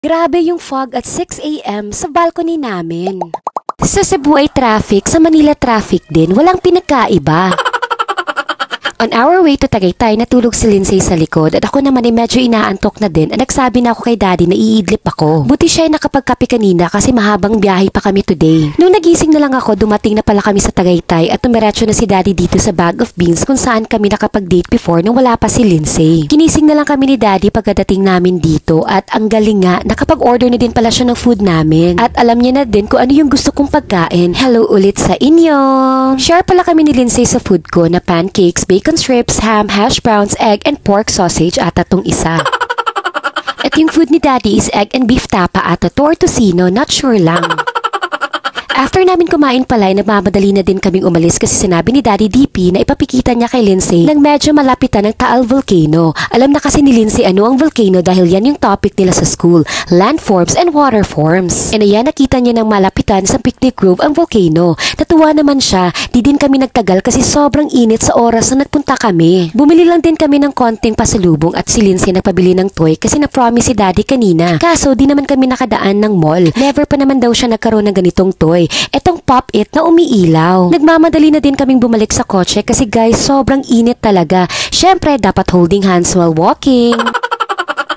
Grabe yung fog at 6 AM sa balcony namin. Sa Cebu ay traffic, sa Manila traffic din, walang pinagkaiba. On our way to Tagaytay, natulog si Lindsay sa likod at ako naman ay medyo inaantok na din at nagsabi na ako kay daddy na iidlip ako. Buti siya ay nakapagkape kanina kasi mahabang biyahe pa kami today. Nung nagising na lang ako, dumating na pala kami sa Tagaytay at tumiretso na si daddy dito sa Bag of Beans kung saan kami nakapag-date before nung wala pa si Lindsay. Kinising na lang kami ni daddy pagkadating namin dito at ang galing nga, nakapag-order na din pala siya ng food namin. At alam niya na din kung ano yung gusto kong pagkain. Hello ulit sa inyo! Share pala kami ni Lindsay sa food ko na pancakes, bacon strips, ham, hash browns, egg, and pork sausage at tatong isa. At yung food ni daddy is egg and beef tapa at tortosino, not sure lang. After namin kumain pala, nagmamadali na din kaming umalis kasi sinabi ni Daddy DP na ipapikitan niya kay Lindsay nang medyo malapitan ng Taal Volcano. Alam na kasi ni Lindsay ano ang volcano dahil yan yung topic nila sa school, landforms and waterforms. And ayan, nakita niya ng malapitan sa Picnic Grove ang volcano. Natuwa naman siya, di din kami nagtagal kasi sobrang init sa oras na nagpunta kami. Bumili lang din kami ng konting pasalubong at si Lindsay nagpabili ng toy kasi na-promise si Daddy kanina. Kaso di naman kami nakadaan ng mall. Never pa naman daw siya nagkaroon ng ganitong toy. Etong pop-it na umiilaw. Nagmamadali na din kaming bumalik sa kotse kasi guys, sobrang init talaga. Syempre, dapat holding hands while walking.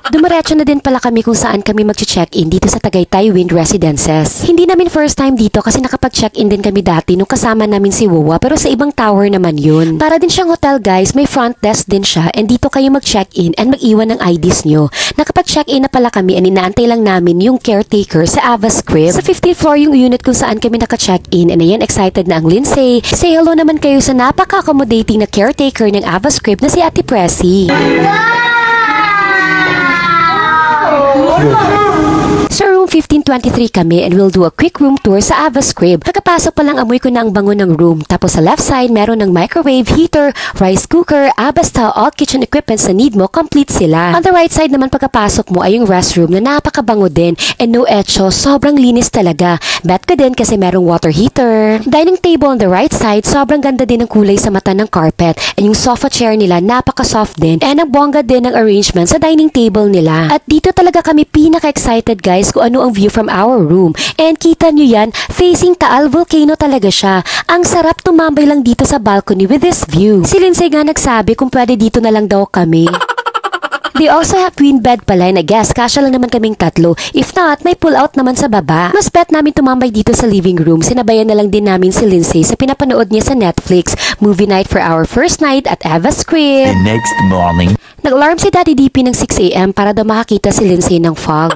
Dumiretso na din pala kami kung saan kami mag-check-in dito sa Tagaytay Wind Residences. Hindi namin first time dito kasi nakapag-check-in din kami dati nung kasama namin si Wawa pero sa ibang tower naman yun. Para din siyang hotel guys, may front desk din siya and dito kayo mag-check-in and mag-iwan ng IDs nyo. Nakapag-check-in na pala kami and inaantay lang namin yung caretaker sa Ava's Crib. Sa 15th floor yung unit kung saan kami naka-check-in and ayan, excited na ang Lindsay. Say hello naman kayo sa napaka-accommodating na caretaker ng Ava's Crib na si Ate Pressy. Sa room 1523 kami and we'll do a quick room tour sa Ava's Crib. Pagkapasok pa lang amoy ko na ang bango ng room. Tapos sa left side meron ng microwave, heater, rice cooker, Ava's towel, all kitchen equipments na need mo, complete sila. On the right side naman pagkapasok mo ay yung restroom na napakabango din and no echo, sobrang linis talaga. Bet ko din kasi merong water heater. Dining table on the right side, sobrang ganda din ng kulay sa mata ng carpet and yung sofa chair nila napaka-soft din and ang bongga din ng arrangement sa dining table nila. At dito talaga kami pinaka-excited guys kung ano ang view from our room. And kita nyo yan, facing Taal Volcano talaga siya. Ang sarap tumambay lang dito sa balcony with this view. Si Lindsay nga nagsabi kung pwede dito na lang daw kami. They also have twin bed pala and I guess kasya lang naman kaming tatlo. If not, may pull out naman sa baba. Mas bet namin tumambay dito sa living room. Sinabayan na lang din namin si Lindsay sa pinapanood niya sa Netflix. Movie night for our first night at Ava's Crib. The next morning. Nag-alarm si Daddy DP ng 6 AM para daw makakita si Lindsay ng fog.